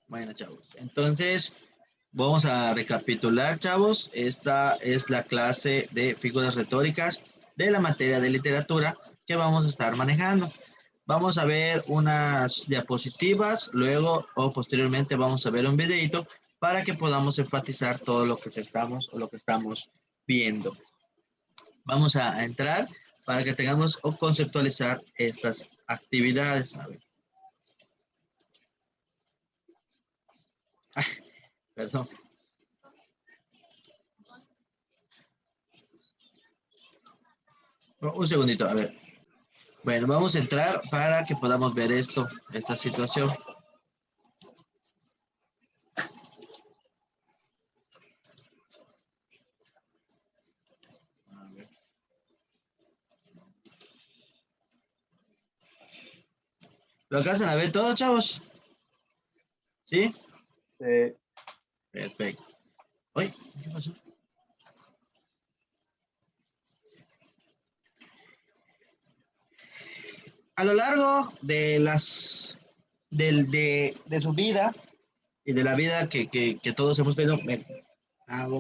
Bueno, chavos. Entonces, vamos a recapitular, chavos. Esta es la clase de figuras retóricas de la materia de literatura que vamos a estar manejando. Vamos a ver unas diapositivas, luego o posteriormente vamos a ver un videito para que podamos enfatizar todo lo que estamos o lo que estamos viendo. Vamos a entrar para que tengamos o conceptualizar estas actividades. A ver, perdón. Un segundito, a ver. Bueno, vamos a entrar para que podamos ver esto, esta situación. A ver. ¿Lo alcanzan a ver todos, chavos? ¿Sí? Perfecto. Uy, ¿qué pasó? A lo largo de de su vida y de la vida que todos hemos tenido,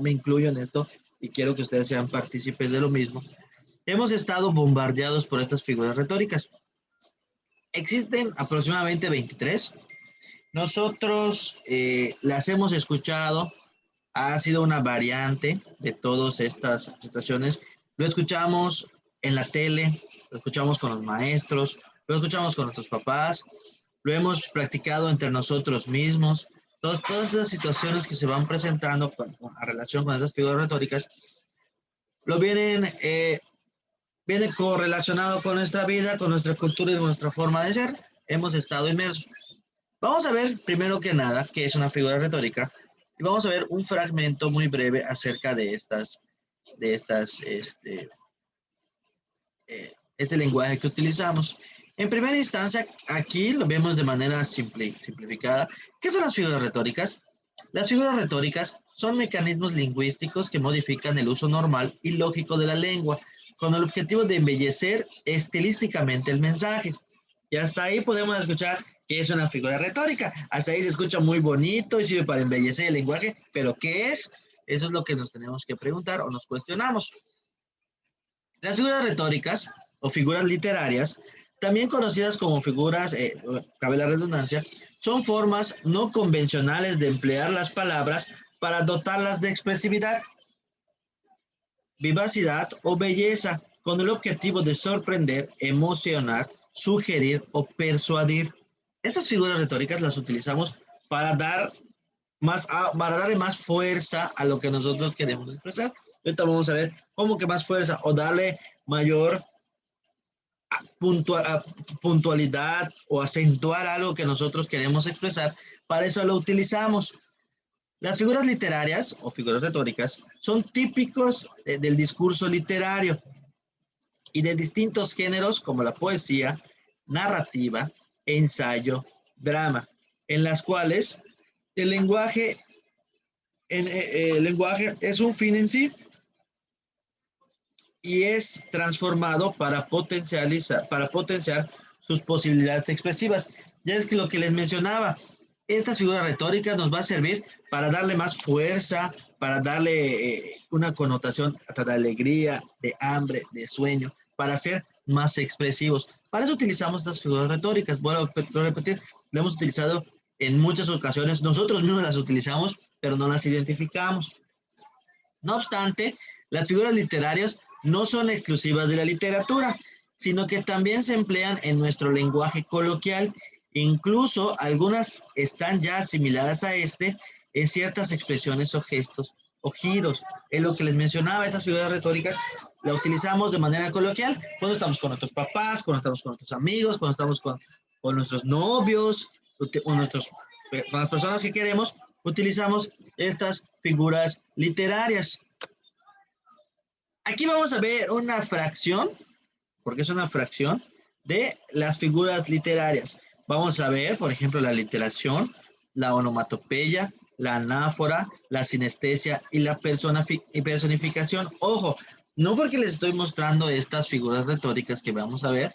me incluyo en esto y quiero que ustedes sean partícipes de lo mismo. Hemos estado bombardeados por estas figuras retóricas. Existen aproximadamente 23. Nosotros las hemos escuchado, ha sido una variante de todas estas situaciones. Lo escuchamos en la tele, lo escuchamos con los maestros, lo escuchamos con nuestros papás, lo hemos practicado entre nosotros mismos. Todas esas situaciones que se van presentando a relación con esas figuras retóricas, lo viene correlacionado con nuestra vida, con nuestra cultura y nuestra forma de ser. Hemos estado inmersos. Vamos a ver primero que nada qué es una figura retórica y vamos a ver un fragmento muy breve acerca de este lenguaje que utilizamos. En primera instancia, aquí lo vemos de manera simplificada. ¿Qué son las figuras retóricas? Las figuras retóricas son mecanismos lingüísticos que modifican el uso normal y lógico de la lengua con el objetivo de embellecer estilísticamente el mensaje. Y hasta ahí podemos escuchar que es una figura retórica. Hasta ahí se escucha muy bonito y sirve para embellecer el lenguaje, pero ¿qué es? Eso es lo que nos tenemos que preguntar o nos cuestionamos. Las figuras retóricas o figuras literarias, también conocidas como figuras, cabe la redundancia, son formas no convencionales de emplear las palabras para dotarlas de expresividad, vivacidad o belleza, con el objetivo de sorprender, emocionar, sugerir o persuadir. Estas figuras retóricas las utilizamos para para darle más fuerza a lo que nosotros queremos expresar. Ahorita vamos a ver cómo que más fuerza o darle mayor puntualidad o acentuar algo que nosotros queremos expresar. Para eso lo utilizamos. Las figuras literarias o figuras retóricas son típicos del discurso literario y de distintos géneros como la poesía, narrativa, ensayo, drama, en las cuales el lenguaje es un fin en sí y es transformado para potenciar sus posibilidades expresivas. Ya es que lo que les mencionaba, estas figuras retóricas nos va a servir para darle más fuerza, para darle una connotación hasta de alegría, de hambre, de sueño, para ser más expresivos. Para eso utilizamos estas figuras retóricas. Bueno, a repetir, lo hemos utilizado en muchas ocasiones. Nosotros mismos las utilizamos, pero no las identificamos. No obstante, las figuras literarias no son exclusivas de la literatura, sino que también se emplean en nuestro lenguaje coloquial. Incluso algunas están ya asimiladas a este en ciertas expresiones o gestos o giros. En lo que les mencionaba, estas figuras retóricas las utilizamos de manera coloquial cuando estamos con nuestros papás, cuando estamos con nuestros amigos, cuando estamos con nuestros novios, con las personas que queremos, utilizamos estas figuras literarias. Aquí vamos a ver una fracción, porque es una fracción, de las figuras literarias. Vamos a ver, por ejemplo, la literación, la onomatopeya, la anáfora, la sinestesia y la personificación. Ojo, no porque les estoy mostrando estas figuras retóricas que vamos a ver,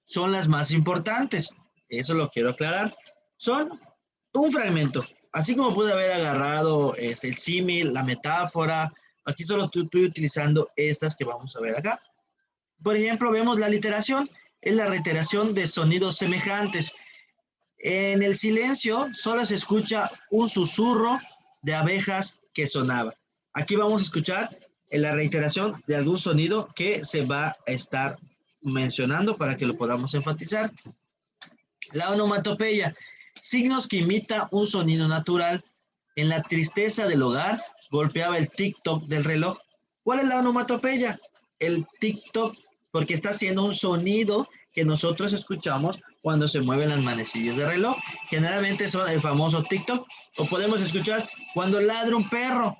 son las más importantes. Eso lo quiero aclarar. Son un fragmento. Así como pude haber agarrado el símil, la metáfora, aquí solo estoy utilizando estas que vamos a ver acá. Por ejemplo, vemos la literación, es la reiteración de sonidos semejantes. En el silencio solo se escucha un susurro de abejas que sonaba. Aquí vamos a escuchar la reiteración de algún sonido que se va a estar mencionando para que lo podamos enfatizar. La onomatopeya, signos que imita un sonido natural. En la tristeza del hogar golpeaba el tic-toc del reloj. ¿Cuál es la onomatopeya? El tic-toc, porque está haciendo un sonido que nosotros escuchamos cuando se mueven las manecillas del reloj. Generalmente son el famoso tic-toc, o podemos escuchar cuando ladra un perro.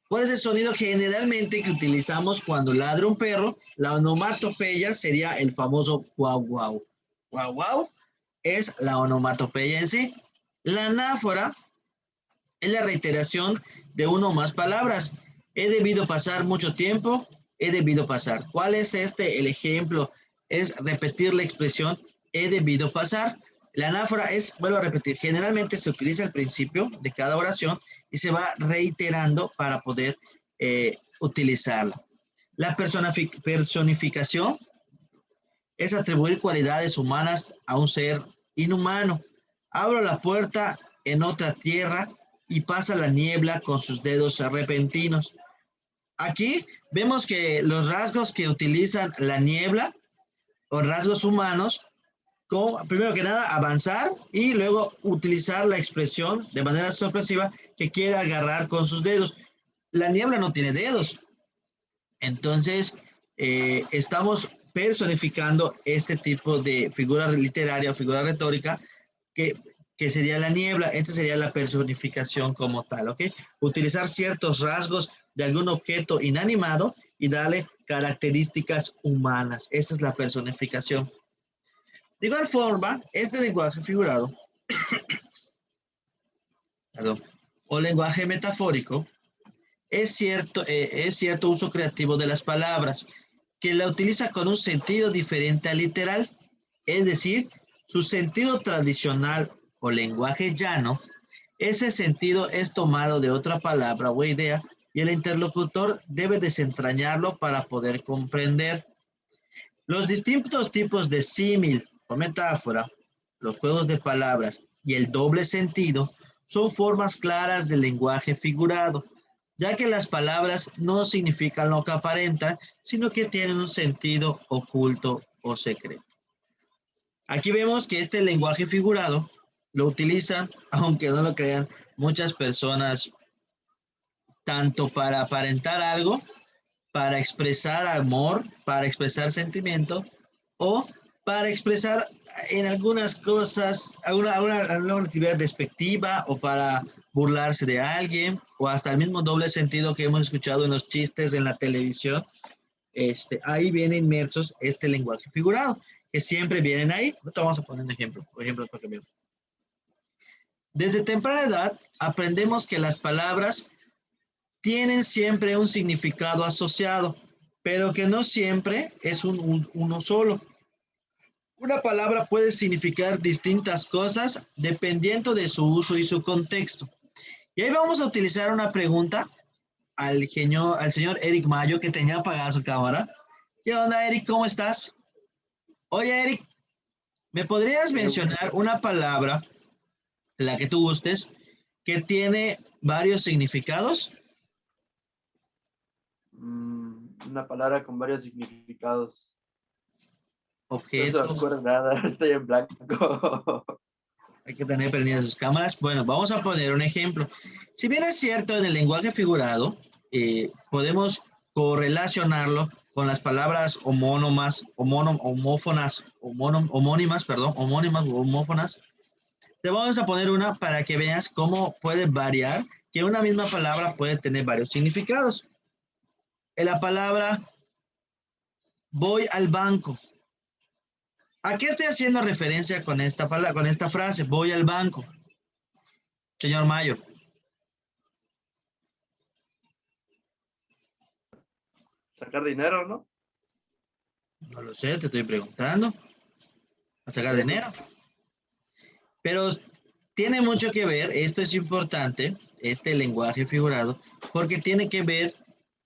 ¿Cuál es el sonido generalmente que utilizamos cuando ladra un perro? La onomatopeya sería el famoso guau guau. Guau guau es la onomatopeya en sí. La anáfora es la reiteración de uno o más palabras. He debido pasar mucho tiempo, he debido pasar. ¿Cuál es el ejemplo? Es repetir la expresión he debido pasar. La anáfora es, vuelvo a repetir, generalmente se utiliza al principio de cada oración y se va reiterando para poder utilizarla. La personificación es atribuir cualidades humanas a un ser inhumano. Abro la puerta en otra tierra y pasa la niebla con sus dedos repentinos. Aquí vemos que los rasgos que utilizan la niebla o rasgos humanos, primero que nada avanzar y luego utilizar la expresión de manera sorpresiva que quiere agarrar con sus dedos. La niebla no tiene dedos, entonces estamos personificando este tipo de figura literaria o figura retórica que, que sería la niebla. Esta sería la personificación como tal, ¿ok? Utilizar ciertos rasgos de algún objeto inanimado y darle características humanas. Esa es la personificación. De igual forma, este lenguaje figurado, perdón, o lenguaje metafórico, es cierto uso creativo de las palabras, que la utiliza con un sentido diferente al literal, es decir, su sentido tradicional o lenguaje llano, ese sentido es tomado de otra palabra o idea y el interlocutor debe desentrañarlo para poder comprender. Los distintos tipos de símil o metáfora, los juegos de palabras y el doble sentido son formas claras del lenguaje figurado, ya que las palabras no significan lo que aparentan, sino que tienen un sentido oculto o secreto. Aquí vemos que este lenguaje figurado lo utilizan, aunque no lo crean, muchas personas tanto para aparentar algo, para expresar amor, para expresar sentimiento o para expresar en algunas cosas alguna actividad despectiva o para burlarse de alguien o hasta el mismo doble sentido que hemos escuchado en los chistes en la televisión. Ahí vienen inmersos este lenguaje figurado, que siempre vienen ahí. Vamos a poner un ejemplo, por ejemplo, para que vean. Desde temprana edad aprendemos que las palabras tienen siempre un significado asociado, pero que no siempre es uno solo. Una palabra puede significar distintas cosas dependiendo de su uso y su contexto. Y ahí vamos a utilizar una pregunta al señor Eric Mayo, que tenía apagada su cámara. ¿Qué onda, Eric? ¿Cómo estás? Oye, Eric, ¿me podrías mencionar una palabra, la que tú gustes, que tiene varios significados? Una palabra con varios significados. No se me Objeto. ocurre nada, estoy en blanco. Hay que tener prendidas sus cámaras. Bueno, vamos a poner un ejemplo. Si bien es cierto, en el lenguaje figurado, podemos correlacionarlo con las palabras homónimas, homónimas o homófonas. Te vamos a poner una para que veas cómo puede variar, que una misma palabra puede tener varios significados. En la palabra voy al banco. ¿A qué estoy haciendo referencia con esta palabra, con esta frase? Voy al banco. Señor Mayo. Sacar dinero, ¿no? No lo sé, te estoy preguntando. A sacar Eso. dinero. Pero Tiene mucho que ver, esto es importante, este lenguaje figurado, porque tiene que ver,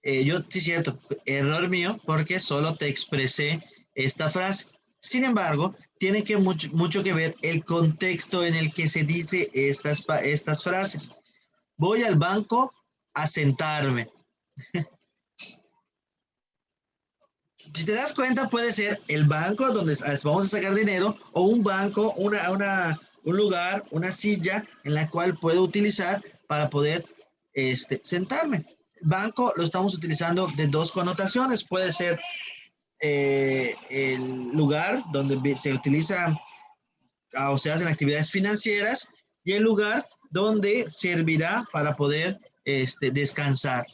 yo, sí es cierto, error mío, porque solo te expresé esta frase. Sin embargo, tiene que mucho que ver el contexto en el que se dice estas frases. Voy al banco a sentarme. Si te das cuenta, puede ser el banco donde vamos a sacar dinero o un banco, un lugar, una silla en la cual puedo utilizar para poder sentarme. Banco lo estamos utilizando de dos connotaciones. Puede ser el lugar donde se utiliza o se hacen actividades financieras y el lugar donde servirá para poder descansar.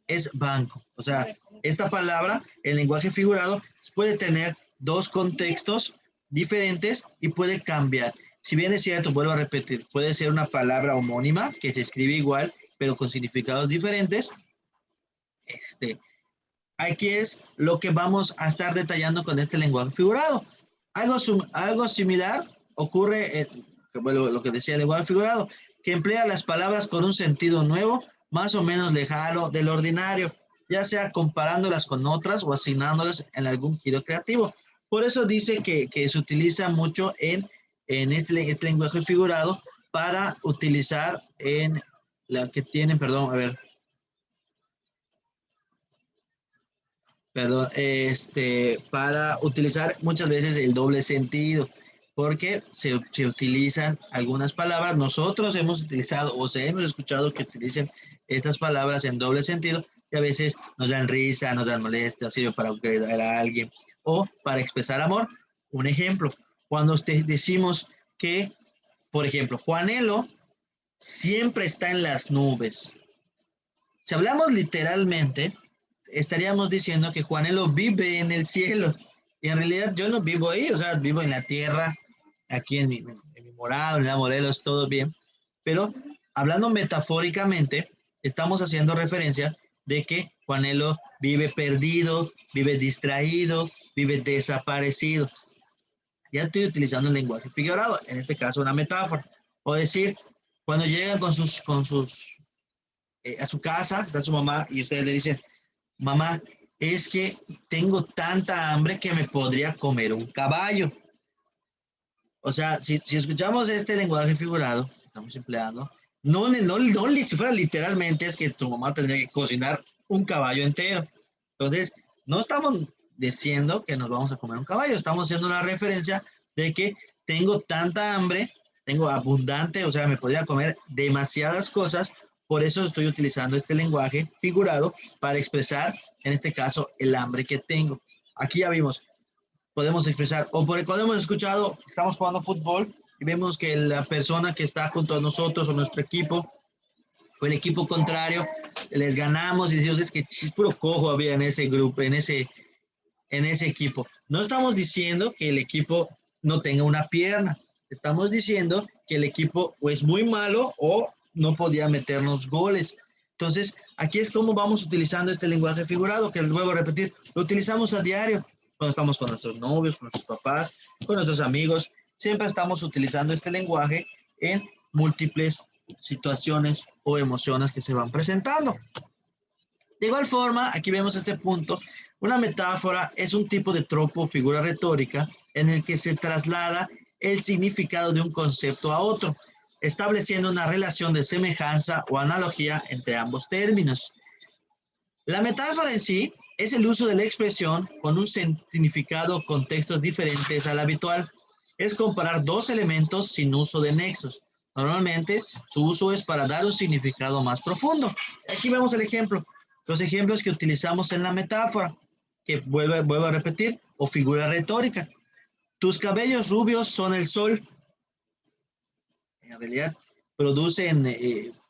Es banco. O sea, esta palabra, el lenguaje figurado, puede tener dos contextos diferentes y puede cambiar. Si bien es cierto, vuelvo a repetir, puede ser una palabra homónima que se escribe igual, pero con significados diferentes. Aquí es lo que vamos a estar detallando con este lenguaje figurado. Algo similar ocurre, bueno, lo que decía el lenguaje figurado, que emplea las palabras con un sentido nuevo, más o menos lejano del ordinario, ya sea comparándolas con otras o asignándolas en algún giro creativo. Por eso dice que se utiliza mucho en este lenguaje figurado para utilizar en la que tienen, perdón, a ver, perdón, para utilizar muchas veces el doble sentido, porque se utilizan algunas palabras. Nosotros hemos utilizado o se hemos escuchado que utilicen estas palabras en doble sentido y a veces nos dan risa, nos dan molestia, sirve para agradar a alguien o para expresar amor. Un ejemplo, cuando decimos que, por ejemplo, Juanelo siempre está en las nubes. Si hablamos literalmente, estaríamos diciendo que Juanelo vive en el cielo. Y en realidad yo no vivo ahí, o sea, vivo en la tierra, aquí en mi morado, en la Morelos, todo bien. Pero hablando metafóricamente, estamos haciendo referencia de que Juanelo vive perdido, vive distraído, vive desaparecido. Ya estoy utilizando el lenguaje figurado, en este caso una metáfora. O decir, cuando llegan a su casa, está su mamá y ustedes le dicen, mamá, es que tengo tanta hambre que me podría comer un caballo. O sea, si escuchamos este lenguaje figurado que estamos empleando, si fuera literalmente es que tu mamá tendría que cocinar un caballo entero. Entonces, no estamos diciendo que nos vamos a comer un caballo, estamos haciendo una referencia de que tengo tanta hambre, tengo abundante, o sea, me podría comer demasiadas cosas, por eso estoy utilizando este lenguaje figurado para expresar, en este caso, el hambre que tengo. Aquí ya vimos, podemos expresar, o por cuando hemos escuchado, estamos jugando fútbol y vemos que la persona que está junto a nosotros o nuestro equipo o el equipo contrario, les ganamos y decimos, es que es puro cojo había en ese grupo, en ese equipo. No estamos diciendo que el equipo no tenga una pierna, estamos diciendo que el equipo o es muy malo o no podía meternos goles. Entonces, aquí es como vamos utilizando este lenguaje figurado, que luego repetir, lo utilizamos a diario, cuando estamos con nuestros novios, con nuestros papás, con nuestros amigos, siempre estamos utilizando este lenguaje en múltiples situaciones o emociones que se van presentando. De igual forma, aquí vemos este punto, una metáfora es un tipo de tropo o figura retórica en el que se traslada el significado de un concepto a otro, estableciendo una relación de semejanza o analogía entre ambos términos. La metáfora en sí es el uso de la expresión con un significado o contextos diferentes al habitual. Es comparar dos elementos sin uso de nexos. Normalmente su uso es para dar un significado más profundo. Aquí vemos el ejemplo. Los ejemplos que utilizamos en la metáfora, que vuelvo a repetir, o figura retórica. Tus cabellos rubios son el sol. En realidad producen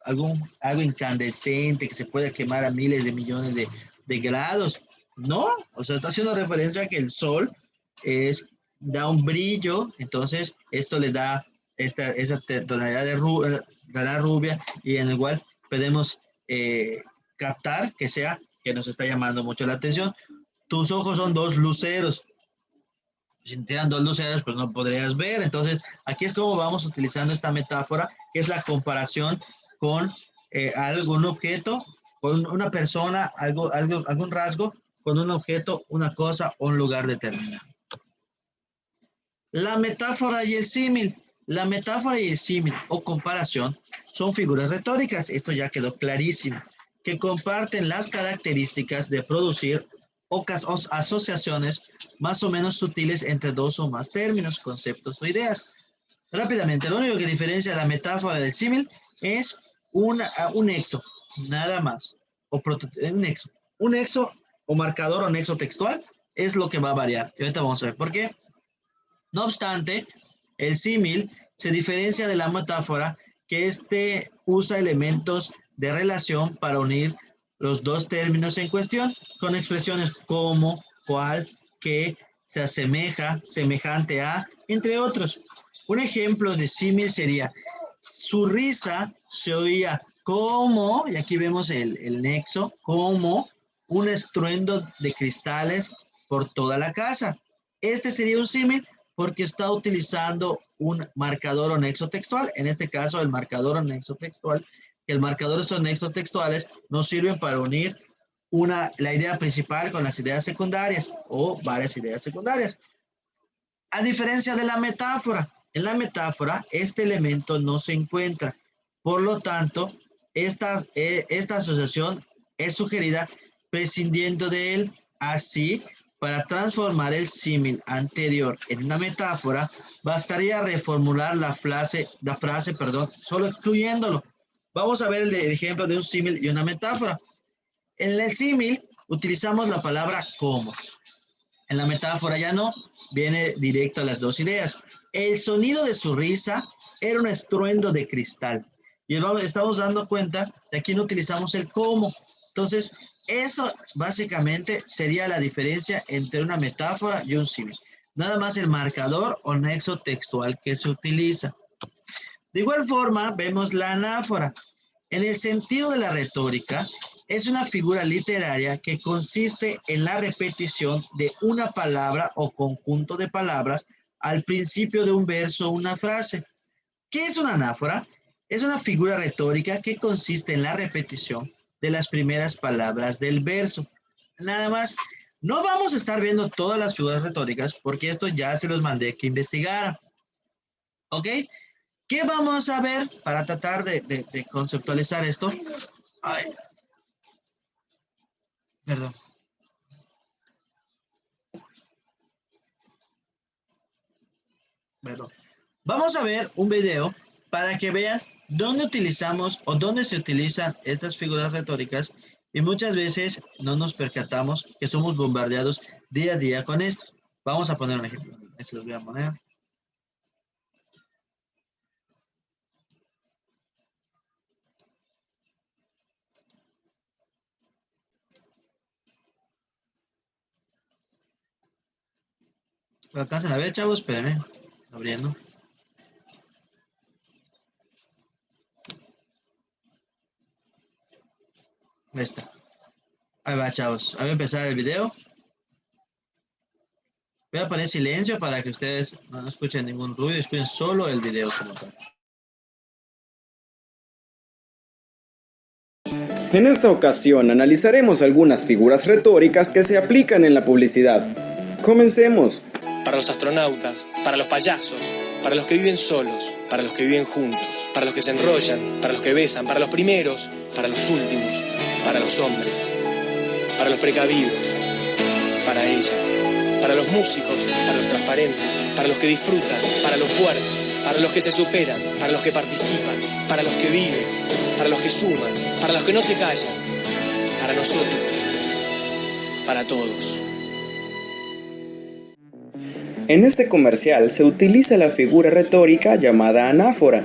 algo incandescente que se puede quemar a miles de millones de grados. No, o sea, está haciendo referencia a que el sol da un brillo, entonces esto le da esa tonalidad de la rubia y en el cual podemos captar que nos está llamando mucho la atención. Tus ojos son dos luceros. Si tiran dos luceros, pues no podrías ver. Entonces, aquí es como vamos utilizando esta metáfora, que es la comparación con algún objeto, con una persona, algún rasgo, con un objeto, una cosa o un lugar determinado. La metáfora y el símil. La metáfora y el símil o comparación son figuras retóricas, esto ya quedó clarísimo, que comparten las características de producir asociaciones más o menos sutiles entre dos o más términos, conceptos o ideas. Rápidamente, lo único que diferencia la metáfora del símil es un nexo, nada más, un nexo. Un nexo o marcador o nexo textual es lo que va a variar. Y ahorita vamos a ver por qué. No obstante, el símil se diferencia de la metáfora que éste usa elementos de relación para unir los dos términos en cuestión con expresiones como, cual, que, se asemeja, semejante a, entre otros. Un ejemplo de símil sería, su risa se oía como, y aquí vemos el nexo, como un estruendo de cristales por toda la casa. Este sería un símil porque está utilizando un marcador o nexo textual. En este caso, el marcador o nexo textual. El marcador o nexos textuales nos sirven para unir la idea principal con las ideas secundarias o varias ideas secundarias. A diferencia de la metáfora, en la metáfora este elemento no se encuentra. Por lo tanto, esta asociación es sugerida prescindiendo de él. Así, para transformar el símil anterior en una metáfora, bastaría reformular la frase, solo excluyéndolo. Vamos a ver el ejemplo de un símil y una metáfora. En el símil utilizamos la palabra como. En la metáfora ya no, viene directo a las dos ideas. El sonido de su risa era un estruendo de cristal. Y estamos dando cuenta de aquí no utilizamos el como. Entonces, eso básicamente sería la diferencia entre una metáfora y un símil. Nada más el marcador o nexo textual que se utiliza. De igual forma, vemos la anáfora. En el sentido de la retórica, es una figura literaria que consiste en la repetición de una palabra o conjunto de palabras al principio de un verso o una frase. ¿Qué es una anáfora? Es una figura retórica que consiste en la repetición de las primeras palabras del verso. Nada más, no vamos a estar viendo todas las figuras retóricas porque esto ya se los mandé que investigaran. ¿Ok? ¿Qué vamos a ver para tratar de conceptualizar esto? Ay, perdón. Perdón. Vamos a ver un video para que vean dónde utilizamos o dónde se utilizan estas figuras retóricas y muchas veces no nos percatamos que somos bombardeados día a día con esto. Vamos a poner un ejemplo. Ahí se los voy a poner. ¿Lo alcanzan a ver, chavos? Espérenme. Abriendo. Ahí está. Ahí va, chavos. Voy a empezar el video. Voy a poner silencio para que ustedes no escuchen ningún ruido, escuchen solo el video como tal. En esta ocasión analizaremos algunas figuras retóricas que se aplican en la publicidad. Comencemos. Para los astronautas, para los payasos, para los que viven solos, para los que viven juntos, para los que se enrollan, para los que besan, para los primeros, para los últimos, para los hombres, para los precavidos, para ella, para los músicos, para los transparentes, para los que disfrutan, para los fuertes, para los que se superan, para los que participan, para los que viven, para los que suman, para los que no se callan, para nosotros, para todos. En este comercial se utiliza la figura retórica llamada anáfora.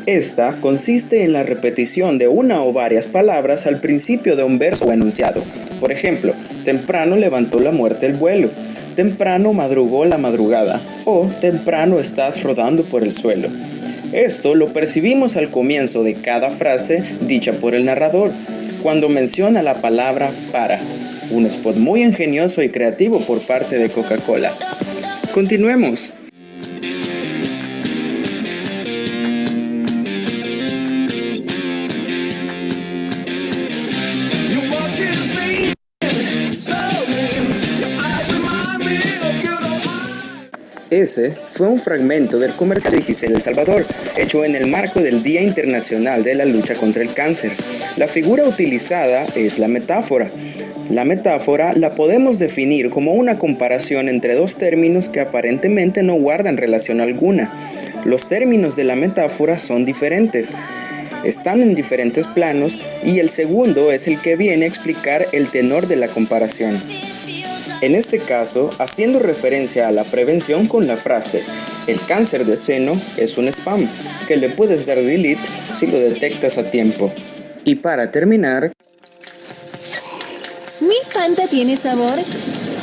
Esta consiste en la repetición de una o varias palabras al principio de un verso o enunciado. Por ejemplo, temprano levantó la muerte el vuelo, temprano madrugó la madrugada o temprano estás rodando por el suelo. Esto lo percibimos al comienzo de cada frase dicha por el narrador, cuando menciona la palabra para. Un spot muy ingenioso y creativo por parte de Coca-Cola. Continuemos. Ese fue un fragmento del comercial de Giselle El Salvador, hecho en el marco del Día Internacional de la Lucha contra el Cáncer. La figura utilizada es la metáfora. La metáfora la podemos definir como una comparación entre dos términos que aparentemente no guardan relación alguna. Los términos de la metáfora son diferentes, están en diferentes planos y el segundo es el que viene a explicar el tenor de la comparación. En este caso, haciendo referencia a la prevención con la frase "el cáncer de seno es un spam", que le puedes dar delete si lo detectas a tiempo. Y para terminar, Mi Fanta tiene sabor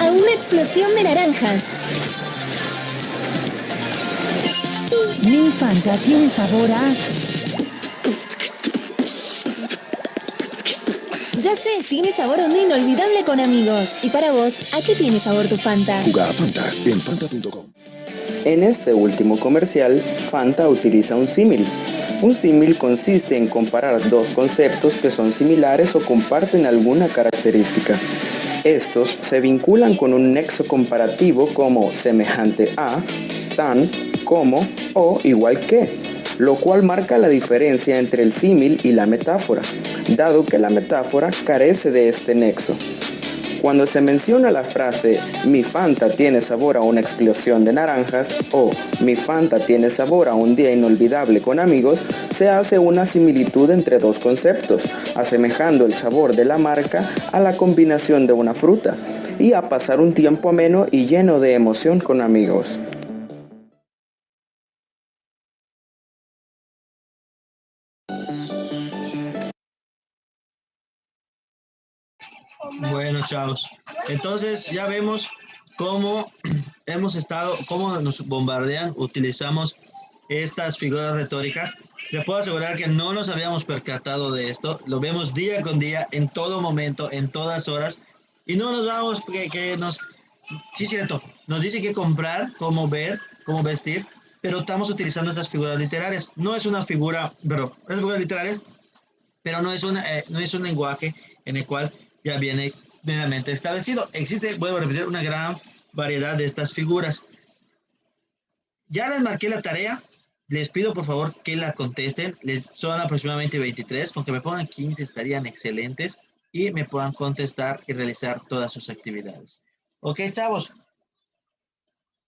a una explosión de naranjas. Mi Fanta tiene sabor a... Ya sé, tiene sabor a un inolvidable con amigos. ¿Y para vos, a qué tiene sabor tu Fanta? Juega a Fanta en Fanta.com. en este último comercial, Fanta utiliza un símil. Un símil consiste en comparar dos conceptos que son similares o comparten alguna característica. Estos se vinculan con un nexo comparativo como semejante a, tan, como o igual que, lo cual marca la diferencia entre el símil y la metáfora, dado que la metáfora carece de este nexo. Cuando se menciona la frase "mi Fanta tiene sabor a una explosión de naranjas" o "mi Fanta tiene sabor a un día inolvidable con amigos", se hace una similitud entre dos conceptos, asemejando el sabor de la marca a la combinación de una fruta y a pasar un tiempo ameno y lleno de emoción con amigos. Bueno, chavos. Entonces ya vemos cómo cómo nos bombardean, utilizamos estas figuras retóricas. Te puedo asegurar que no nos habíamos percatado de esto. Lo vemos día con día, en todo momento, en todas horas. Y no nos vamos, sí, cierto, nos dice qué comprar, cómo ver, cómo vestir, pero estamos utilizando estas figuras literarias. No es una figura, pero es figuras literarias, pero no es un lenguaje en el cual ya viene plenamente establecido. Existe, vuelvo a repetir, una gran variedad de estas figuras. Ya les marqué la tarea. Les pido por favor que la contesten. Son aproximadamente 23. Con que me pongan 15 estarían excelentes y me puedan contestar y realizar todas sus actividades. Ok, chavos.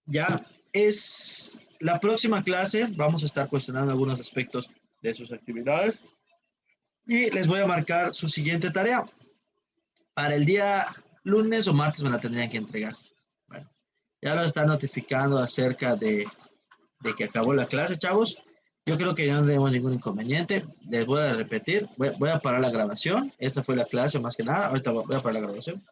Ya es la próxima clase. Vamos a estar cuestionando algunos aspectos de sus actividades. Y les voy a marcar su siguiente tarea. Para el día lunes o martes me la tendrían que entregar. Bueno, ya lo están notificando acerca de que acabó la clase, chavos. Yo creo que ya no tenemos ningún inconveniente. Les voy a repetir. Voy a parar la grabación. Esta fue la clase más que nada. Ahorita voy a parar la grabación.